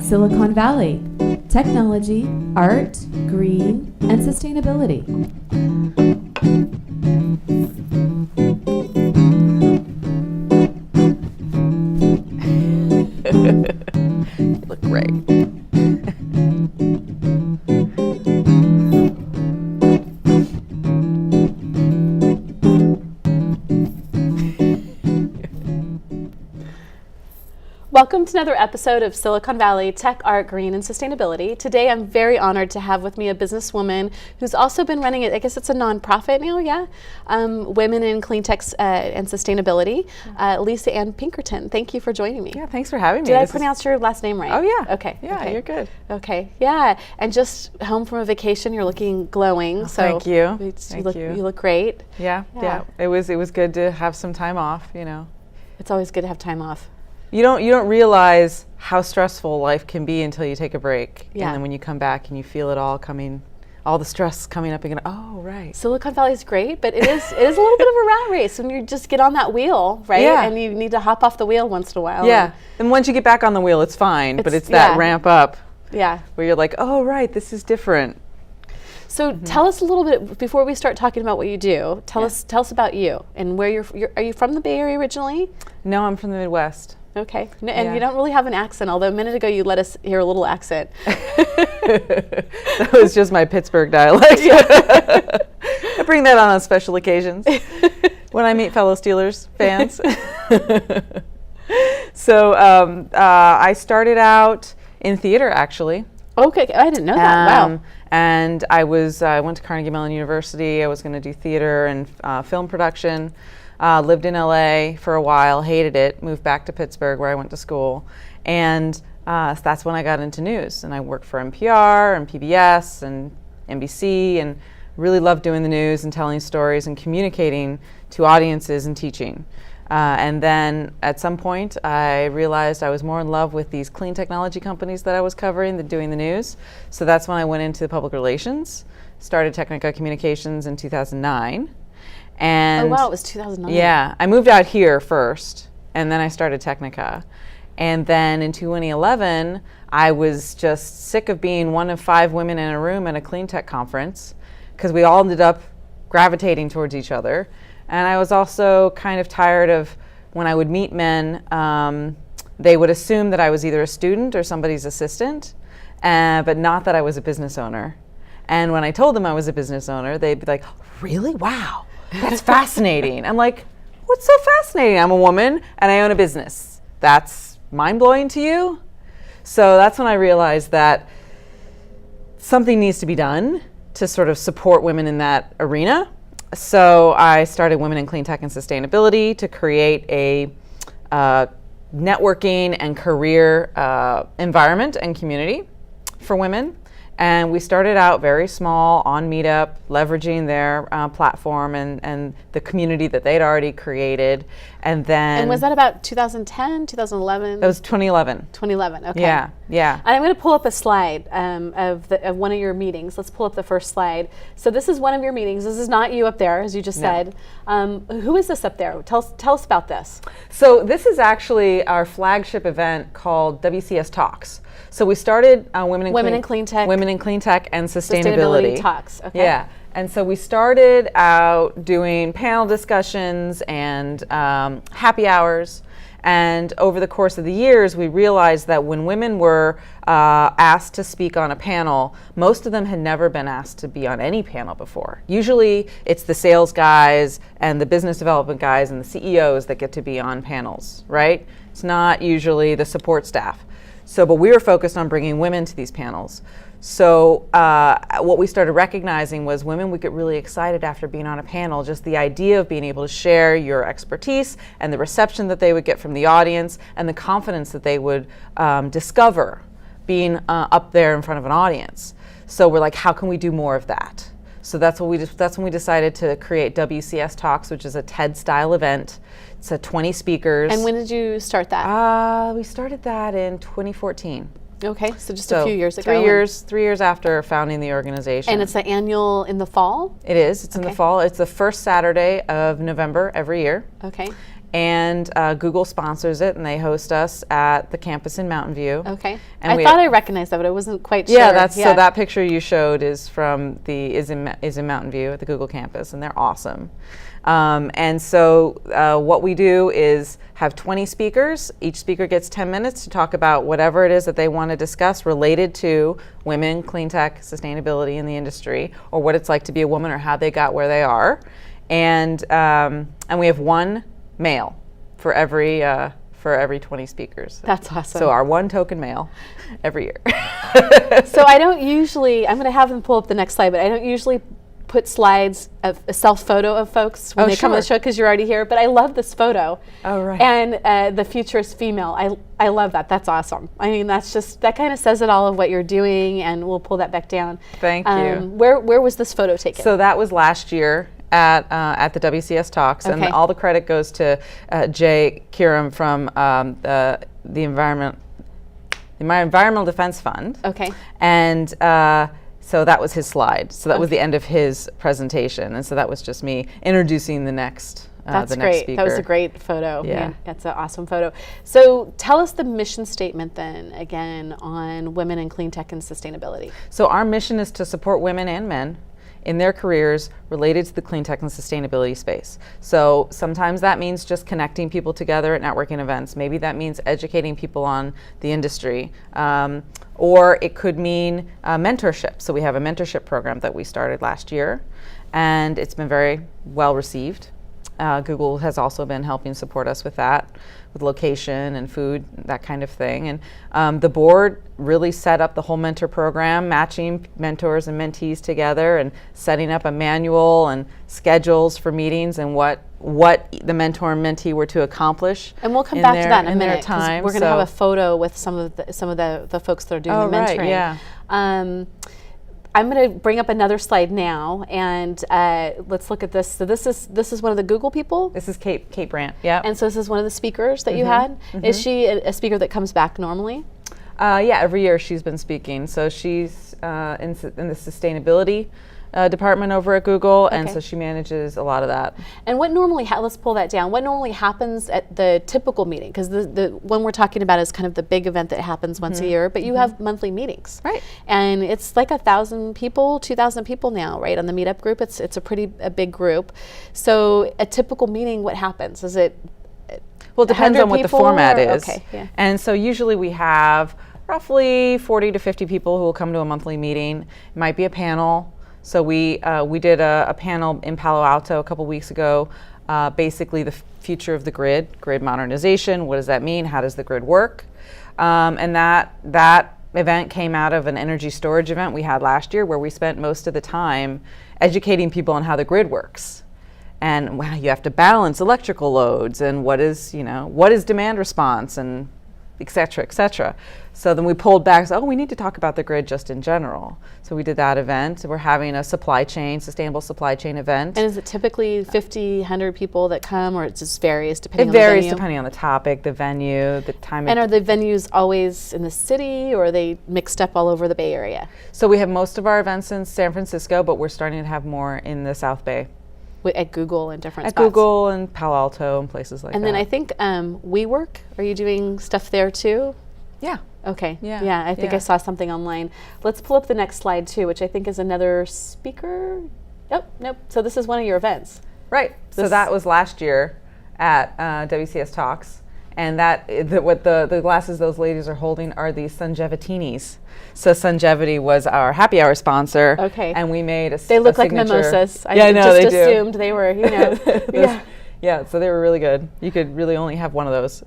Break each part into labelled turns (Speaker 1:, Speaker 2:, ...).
Speaker 1: Silicon Valley, technology, art, green, and sustainability.
Speaker 2: You look great.
Speaker 3: Welcome to another episode of Silicon Valley Tech, Art, Green, and Sustainability. Today I'm very honored to have with me a businesswoman who's also been running it, I guess it's a nonprofit now, yeah? Women in CleanTech and Sustainability, Lisa Ann Pinkerton. Thank you for joining me.
Speaker 2: Yeah, thanks for having me.
Speaker 3: Did I pronounce your last name right?
Speaker 2: Oh yeah.
Speaker 3: Okay.
Speaker 2: Yeah,
Speaker 3: okay.
Speaker 2: You're good.
Speaker 3: Okay, yeah. And just home from a vacation, you're looking glowing.
Speaker 2: Oh,
Speaker 3: so
Speaker 2: thank you.
Speaker 3: You look great.
Speaker 2: Yeah. It was good to have some time off, you know.
Speaker 3: It's always good to have time off.
Speaker 2: You don't realize how stressful life can be until you take a break.
Speaker 3: Yeah.
Speaker 2: And then when you come back and you feel it all the stress coming up again. Oh, right.
Speaker 3: Silicon Valley is great, but it is a little bit of a rat race when you just get on that wheel, right?
Speaker 2: Yeah.
Speaker 3: And you need to hop off the wheel once in a while.
Speaker 2: Yeah. And once you get back on the wheel, it's fine. But it's that ramp up.
Speaker 3: Yeah.
Speaker 2: Where you're like, oh, right, this is different.
Speaker 3: So tell us a little bit before we start talking about what you do. Tell us about you and where are you from the Bay Area originally?
Speaker 2: No, I'm from the Midwest.
Speaker 3: Okay, and you don't really have an accent, although a minute ago you let us hear a little accent.
Speaker 2: That was just my Pittsburgh dialect. I bring that on special occasions when I meet fellow Steelers fans. So I started out in theater, actually.
Speaker 3: Okay, I didn't know that. Wow.
Speaker 2: And I went to Carnegie Mellon University. I was going to do theater and film production. Lived in LA for a while, hated it, moved back to Pittsburgh where I went to school. And so that's when I got into news. And I worked for NPR and PBS and NBC and really loved doing the news and telling stories and communicating to audiences and teaching. And then at some point I realized I was more in love with these clean technology companies that I was covering than doing the news. So that's when I went into public relations, started Technica Communications in 2009. And
Speaker 3: oh wow, it was 2009.
Speaker 2: Yeah, I moved out here first, and then I started Technica. And then in 2011, I was just sick of being one of 5 women in a room at a CleanTech conference, because we all ended up gravitating towards each other. And I was also kind of tired of when I would meet men, they would assume that I was either a student or somebody's assistant, but not that I was a business owner. And when I told them I was a business owner, they'd be like, really? Wow. That's fascinating. I'm like, what's so fascinating? I'm a woman and I own a business. That's mind-blowing to you? So that's when I realized that something needs to be done to sort of support women in that arena. So I started Women in CleanTech and Sustainability to create a networking and career environment and community for women. And we started out very small on Meetup, leveraging their platform and the community that they'd already created. And then...
Speaker 3: And was that about 2010, 2011?
Speaker 2: That was 2011.
Speaker 3: 2011, okay.
Speaker 2: Yeah. And
Speaker 3: I'm going to pull up a slide of one of your meetings. Let's pull up the first slide. So this is one of your meetings. This is not you up there, as you just said. Who is this up there? Tell us about this.
Speaker 2: So this is actually our flagship event called WCS Talks. So we started Women in CleanTech and Sustainability
Speaker 3: Talks. Okay.
Speaker 2: Yeah, and so we started out doing panel discussions and happy hours. And over the course of the years, we realized that when women were asked to speak on a panel, most of them had never been asked to be on any panel before. Usually, it's the sales guys and the business development guys and the CEOs that get to be on panels, right? It's not usually the support staff. But we were focused on bringing women to these panels. So what we started recognizing was women would get really excited after being on a panel, just the idea of being able to share your expertise and the reception that they would get from the audience and the confidence that they would discover being up there in front of an audience. So we're like, how can we do more of that? So that's when we decided to create WCS Talks, which is a TED-style event. It's 20 speakers.
Speaker 3: And when did you start that?
Speaker 2: We started that in 2014.
Speaker 3: Okay, so just a few years ago.
Speaker 2: 3 years after founding the organization.
Speaker 3: And it's the annual in the fall?
Speaker 2: It is. It's in the fall. It's the first Saturday of November every year.
Speaker 3: Okay.
Speaker 2: and Google sponsors it, and they host us at the campus in Mountain View.
Speaker 3: Okay.
Speaker 2: And
Speaker 3: I thought I recognized that, but I wasn't quite sure.
Speaker 2: Yeah, so that picture you showed is from is in Mountain View at the Google campus, and they're awesome. And so what we do is have 20 speakers. Each speaker gets 10 minutes to talk about whatever it is that they want to discuss related to women, clean tech, sustainability in the industry, or what it's like to be a woman, or how they got where they are. And we have one male for every 20 speakers.
Speaker 3: That's awesome.
Speaker 2: So our one token male every year.
Speaker 3: So I don't usually, I'm going to have them pull up the next slide, but I don't usually put slides of a self photo of folks when they come on the show, because you're already here, but I love this photo.
Speaker 2: Oh, right.
Speaker 3: And the future is female. I love that. That's awesome. I mean, that kind of says it all of what you're doing, and we'll pull that back down.
Speaker 2: Thank you.
Speaker 3: Where was this photo taken?
Speaker 2: So that was last year at the WCS Talks,
Speaker 3: Okay.
Speaker 2: and all the credit goes to Jay Kiram from the Environmental Defense Fund.
Speaker 3: Okay.
Speaker 2: And so that was his slide. So that was the end of his presentation, and so that was just me introducing the next.
Speaker 3: That's
Speaker 2: the
Speaker 3: great.
Speaker 2: next speaker.
Speaker 3: That was a great photo.
Speaker 2: Yeah.
Speaker 3: That's an awesome photo. So tell us the mission statement then, again, on women in clean tech and sustainability.
Speaker 2: So our mission is to support women and men in their careers related to the clean tech and sustainability space. So sometimes that means just connecting people together at networking events. Maybe that means educating people on the industry. Or it could mean mentorship. So we have a mentorship program that we started last year, and it's been very well received. Google has also been helping support us with that, with location and food, that kind of thing. And the board really set up the whole mentor program, matching mentors and mentees together, and setting up a manual and schedules for meetings and what the mentor and mentee were to accomplish.
Speaker 3: And we'll come back to that in a minute, 'cause
Speaker 2: time.
Speaker 3: we're going to have a photo with some of the folks that are doing the mentoring.
Speaker 2: Right, yeah.
Speaker 3: I'm going to bring up another slide now, and let's look at this. So this is one of the Google people.
Speaker 2: This is Kate Brandt. Yeah.
Speaker 3: And so this is one of the speakers that you had. Is she a speaker that comes back normally?
Speaker 2: Yeah, every year she's been speaking. So she's in the sustainability department over at Google, and so she manages a lot of that.
Speaker 3: And what normally, let's pull that down. What normally happens at the typical meeting? Because the one we're talking about is kind of the big event that happens once a year, but you have monthly meetings.
Speaker 2: Right.
Speaker 3: And it's like 1,000 people, 2,000 people now, right, on the meetup group. It's a big group. So a typical meeting, what happens? Is it
Speaker 2: Well, it depends on what the format is.
Speaker 3: Okay, yeah.
Speaker 2: And so usually we have roughly 40 to 50 people who will come to a monthly meeting. It might be a panel. So we did a panel in Palo Alto a couple weeks ago, basically the future of the grid modernization. What does that mean? How does the grid work? And that event came out of an energy storage event we had last year, where we spent most of the time educating people on how the grid works. And wow, you have to balance electrical loads, and what is demand response, and et cetera, et cetera. So then we pulled back, so, we need to talk about the grid just in general. So we did that event. We're having a sustainable supply chain event.
Speaker 3: And is it typically 50, 100 people that come, or it just varies depending on the
Speaker 2: venue? It varies depending on the topic, the venue, the time.
Speaker 3: And are the venues always in the city, or are they mixed up all over the Bay Area?
Speaker 2: So we have most of our events in San Francisco, but we're starting to have more in the South Bay.
Speaker 3: At Google and different
Speaker 2: spots?
Speaker 3: At
Speaker 2: Google and Palo Alto and places like that.
Speaker 3: And then I think WeWork, are you doing stuff there too?
Speaker 2: Yeah.
Speaker 3: Okay.
Speaker 2: Yeah.
Speaker 3: I think I saw something online. Let's pull up the next slide too, which I think is another speaker. Nope. So this is one of your events.
Speaker 2: Right. So that was last year at WCS Talks. And what the glasses those ladies are holding are the Sungevitinis. So Sungevity was our happy hour sponsor.
Speaker 3: Okay.
Speaker 2: And we made a
Speaker 3: They look like
Speaker 2: signature.
Speaker 3: mimosas.
Speaker 2: Yeah, I know,
Speaker 3: just
Speaker 2: they
Speaker 3: assumed
Speaker 2: do.
Speaker 3: they were, yeah.
Speaker 2: Yeah, so they were really good. You could really only have one of those.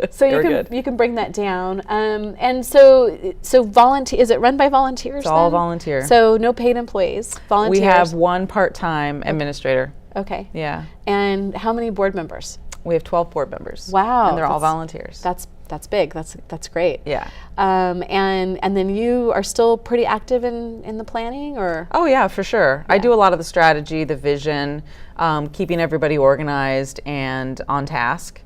Speaker 3: So you can bring that down. And so volunteer, is it run by volunteers?
Speaker 2: It's all volunteer.
Speaker 3: So no paid employees, volunteers.
Speaker 2: We have one part-time administrator.
Speaker 3: Okay.
Speaker 2: Yeah.
Speaker 3: And how many board members?
Speaker 2: We have 12 board members.
Speaker 3: Wow.
Speaker 2: And they're all volunteers.
Speaker 3: That's big. That's great.
Speaker 2: Yeah.
Speaker 3: And then you are still pretty active in the planning, or?
Speaker 2: Oh yeah, for sure. Yeah. I do a lot of the strategy, the vision, keeping everybody organized and on task,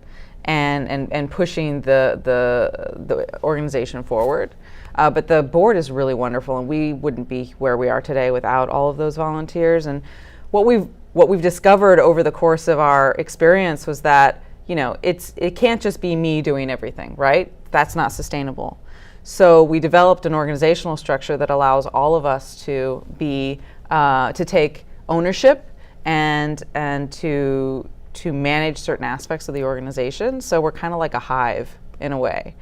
Speaker 2: and pushing the organization forward. But the board is really wonderful, and we wouldn't be where we are today without all of those volunteers. And what we've what we've discovered over the course of our experience was that, you know, it can't just be me doing everything, right? That's not sustainable. So we developed an organizational structure that allows all of us to be to take ownership and to manage certain aspects of the organization. So we're kind of like a hive in a way.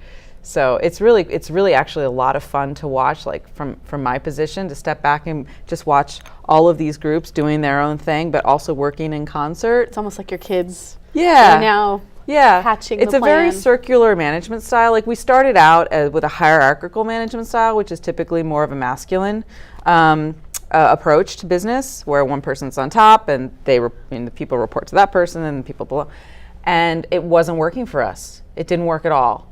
Speaker 2: So it's really actually a lot of fun to watch, like from my position, to step back and just watch all of these groups doing their own thing, but also working in concert.
Speaker 3: It's almost like your kids.
Speaker 2: Yeah.
Speaker 3: Are now hatching
Speaker 2: It's
Speaker 3: the
Speaker 2: a very
Speaker 3: plan.
Speaker 2: circular management style. Like we started out with a hierarchical management style, which is typically more of a masculine approach to business, where one person's on top and the people report to that person and the people below. And it wasn't working for us. It didn't work at all.